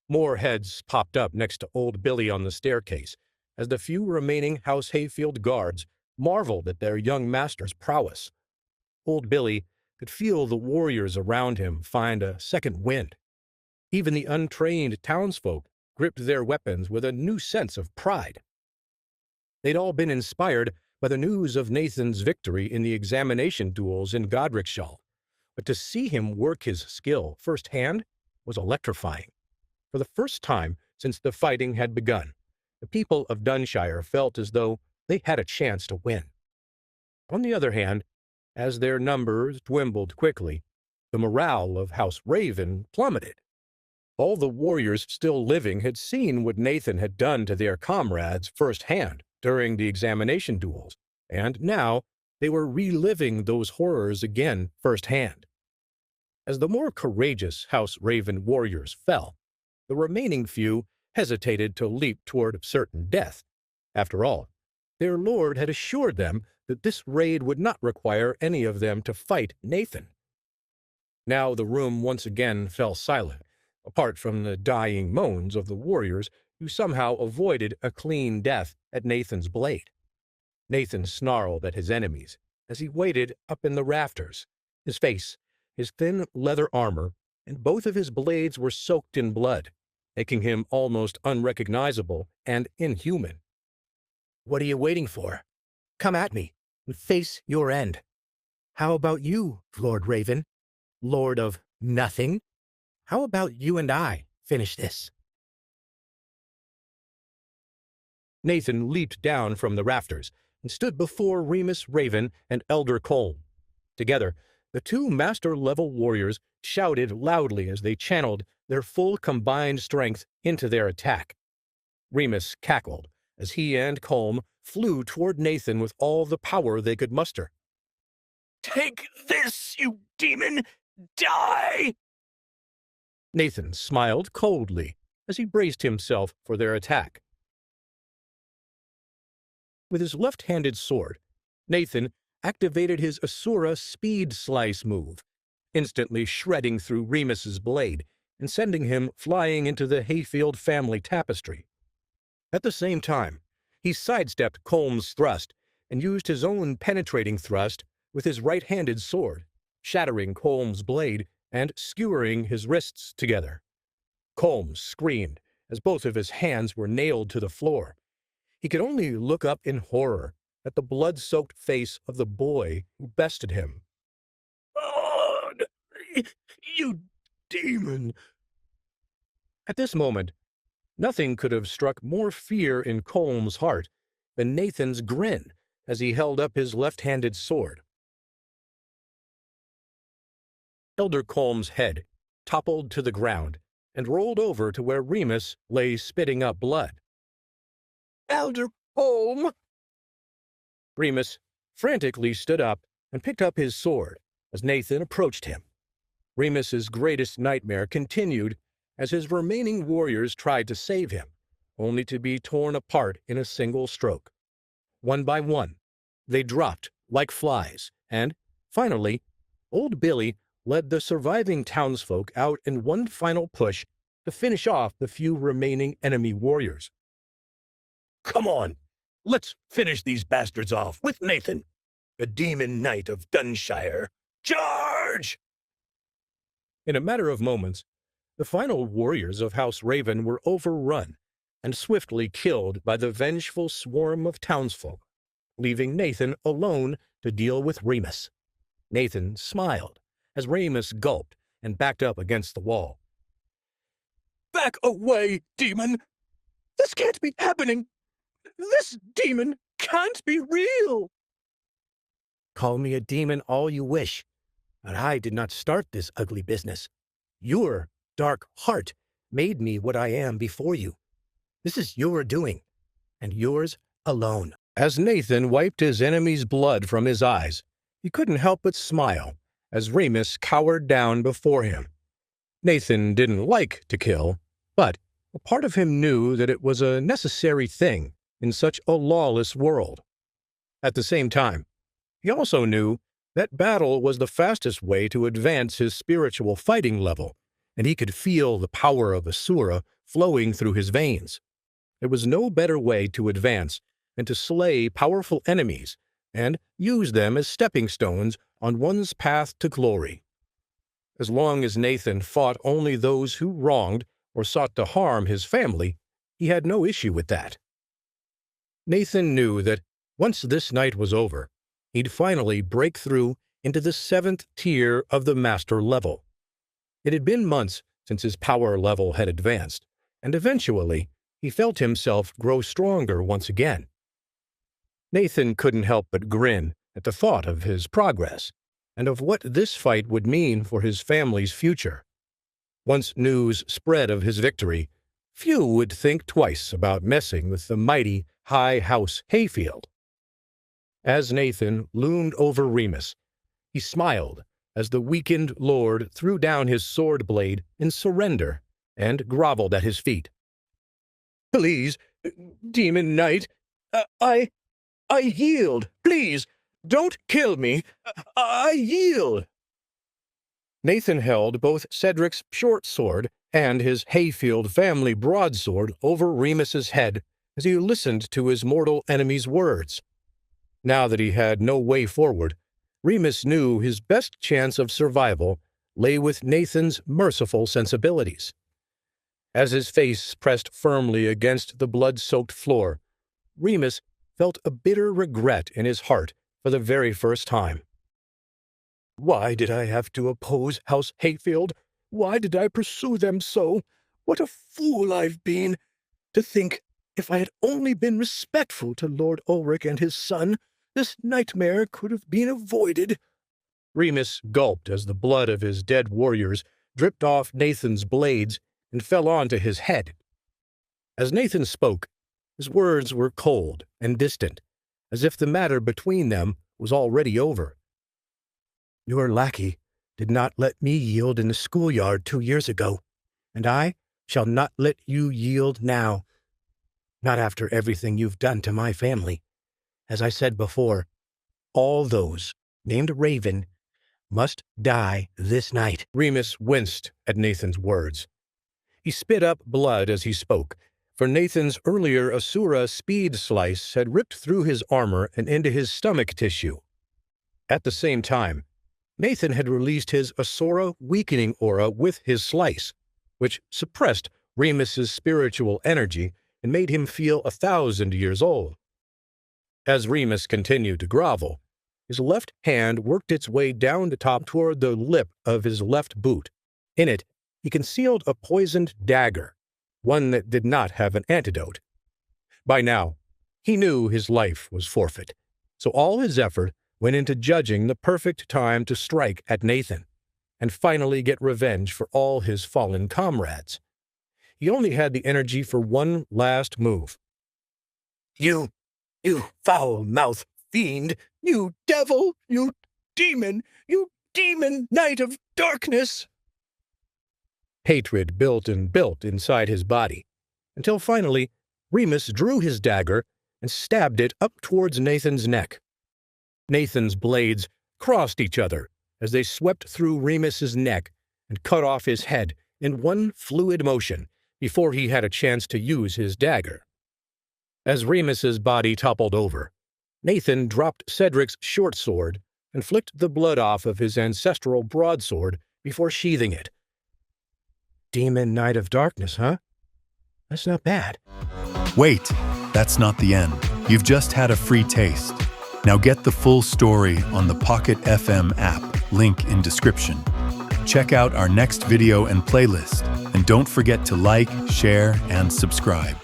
More heads popped up next to old Billy on the staircase, as the few remaining House Hayfield guards marveled at their young master's prowess. Old Billy could feel the warriors around him find a second wind. Even the untrained townsfolk gripped their weapons with a new sense of pride. They'd all been inspired by the news of Nathan's victory in the examination duels in Godricshire, but to see him work his skill firsthand was electrifying. For the first time since the fighting had begun, the people of Dunshire felt as though they had a chance to win. On the other hand, as their numbers dwindled quickly, the morale of House Raven plummeted. All the warriors still living had seen what Nathan had done to their comrades firsthand during the examination duels, and now they were reliving those horrors again firsthand. As the more courageous House Raven warriors fell, the remaining few hesitated to leap toward certain death. After all, their lord had assured them that this raid would not require any of them to fight Nathan. Now the room once again fell silent, apart from the dying moans of the warriors who somehow avoided a clean death at Nathan's blade. Nathan snarled at his enemies as he waited up in the rafters. His face, his thin leather armor, and both of his blades were soaked in blood, making him almost unrecognizable and inhuman. "What are you waiting for? Come at me and face your end. How about you, Lord Raven? Lord of nothing? How about you and I finish this?" Nathan leaped down from the rafters and stood before Remus Raven and Elder Colm. Together, the two master-level warriors shouted loudly as they channeled their full combined strength into their attack. Remus cackled as he and Colm flew toward Nathan with all the power they could muster. "Take this, you demon! Die!" Nathan smiled coldly as he braced himself for their attack. With his left-handed sword, Nathan activated his Asura Speed Slice move, instantly shredding through Remus's blade and sending him flying into the Hayfield family tapestry. At the same time, he sidestepped Colm's thrust and used his own penetrating thrust with his right-handed sword, shattering Colm's blade and skewering his wrists together. Colm screamed as both of his hands were nailed to the floor. He could only look up in horror at the blood-soaked face of the boy who bested him. "Oh, you demon!" At this moment, nothing could have struck more fear in Colm's heart than Nathan's grin as he held up his left-handed sword. Elder Colm's head toppled to the ground and rolled over to where Remus lay spitting up blood. "Elder Colm!" Remus frantically stood up and picked up his sword as Nathan approached him. Remus's greatest nightmare continued as his remaining warriors tried to save him, only to be torn apart in a single stroke. One by one, they dropped like flies, and, finally, old Billy led the surviving townsfolk out in one final push to finish off the few remaining enemy warriors. "Come on, let's finish these bastards off with Nathan, the demon knight of Dunshire. Charge!" In a matter of moments, the final warriors of House Raven were overrun and swiftly killed by the vengeful swarm of townsfolk, leaving Nathan alone to deal with Remus. Nathan smiled as Remus gulped and backed up against the wall. "Back away, demon! This can't be happening! This demon can't be real!" "Call me a demon all you wish, but I did not start this ugly business. Your dark heart made me what I am before you. This is your doing, and yours alone." As Nathan wiped his enemy's blood from his eyes, he couldn't help but smile as Remus cowered down before him. Nathan didn't like to kill, but a part of him knew that it was a necessary thing in such a lawless world. At the same time, he also knew that battle was the fastest way to advance his spiritual fighting level, and he could feel the power of Asura flowing through his veins. There was no better way to advance than to slay powerful enemies and use them as stepping stones on one's path to glory. As long as Nathan fought only those who wronged or sought to harm his family, he had no issue with that. Nathan knew that once this night was over, he'd finally break through into the 7th tier of the master level. It had been months since his power level had advanced, and eventually he felt himself grow stronger once again. Nathan couldn't help but grin at the thought of his progress and of what this fight would mean for his family's future. Once news spread of his victory, few would think twice about messing with the mighty High House Hayfield. As Nathan loomed over Remus, he smiled as the weakened lord threw down his sword blade in surrender and groveled at his feet. "Please, Demon Knight, I yield. Please, don't kill me. I yield." Nathan held both Cedric's short sword and his Hayfield family broadsword over Remus's head as he listened to his mortal enemy's words. Now that he had no way forward, Remus knew his best chance of survival lay with Nathan's merciful sensibilities. As his face pressed firmly against the blood-soaked floor, Remus felt a bitter regret in his heart for the very first time. "Why did I have to oppose House Hayfield? Why did I pursue them so? What a fool I've been! To think, if I had only been respectful to Lord Ulrich and his son, this nightmare could have been avoided." Remus gulped as the blood of his dead warriors dripped off Nathan's blades and fell onto his head. As Nathan spoke, his words were cold and distant, as if the matter between them was already over. "Your lackey did not let me yield in the schoolyard 2 years ago, and I shall not let you yield now. Not after everything you've done to my family. As I said before, all those named Raven must die this night." Remus winced at Nathan's words. He spit up blood as he spoke, for Nathan's earlier Asura speed slice had ripped through his armor and into his stomach tissue. At the same time, Nathan had released his Asura weakening aura with his slice, which suppressed Remus's spiritual energy and made him feel 1,000 years old. As Remus continued to grovel, his left hand worked its way down the top toward the lip of his left boot. In it, he concealed a poisoned dagger, one that did not have an antidote. By now, he knew his life was forfeit, so all his effort went into judging the perfect time to strike at Nathan, and finally get revenge for all his fallen comrades. He only had the energy for one last move. You foul-mouthed fiend! You devil! You demon knight of darkness!" Hatred built and built inside his body, until finally Remus drew his dagger and stabbed it up towards Nathan's neck. Nathan's blades crossed each other as they swept through Remus's neck and cut off his head in one fluid motion before he had a chance to use his dagger. As Remus's body toppled over, Nathan dropped Cedric's short sword and flicked the blood off of his ancestral broadsword before sheathing it. Demon Knight of Darkness, huh? That's not bad. Wait, that's not the end. You've just had a free taste. Now get the full story on the Pocket FM app, link in description. Check out our next video and playlist, and don't forget to like, share, and subscribe.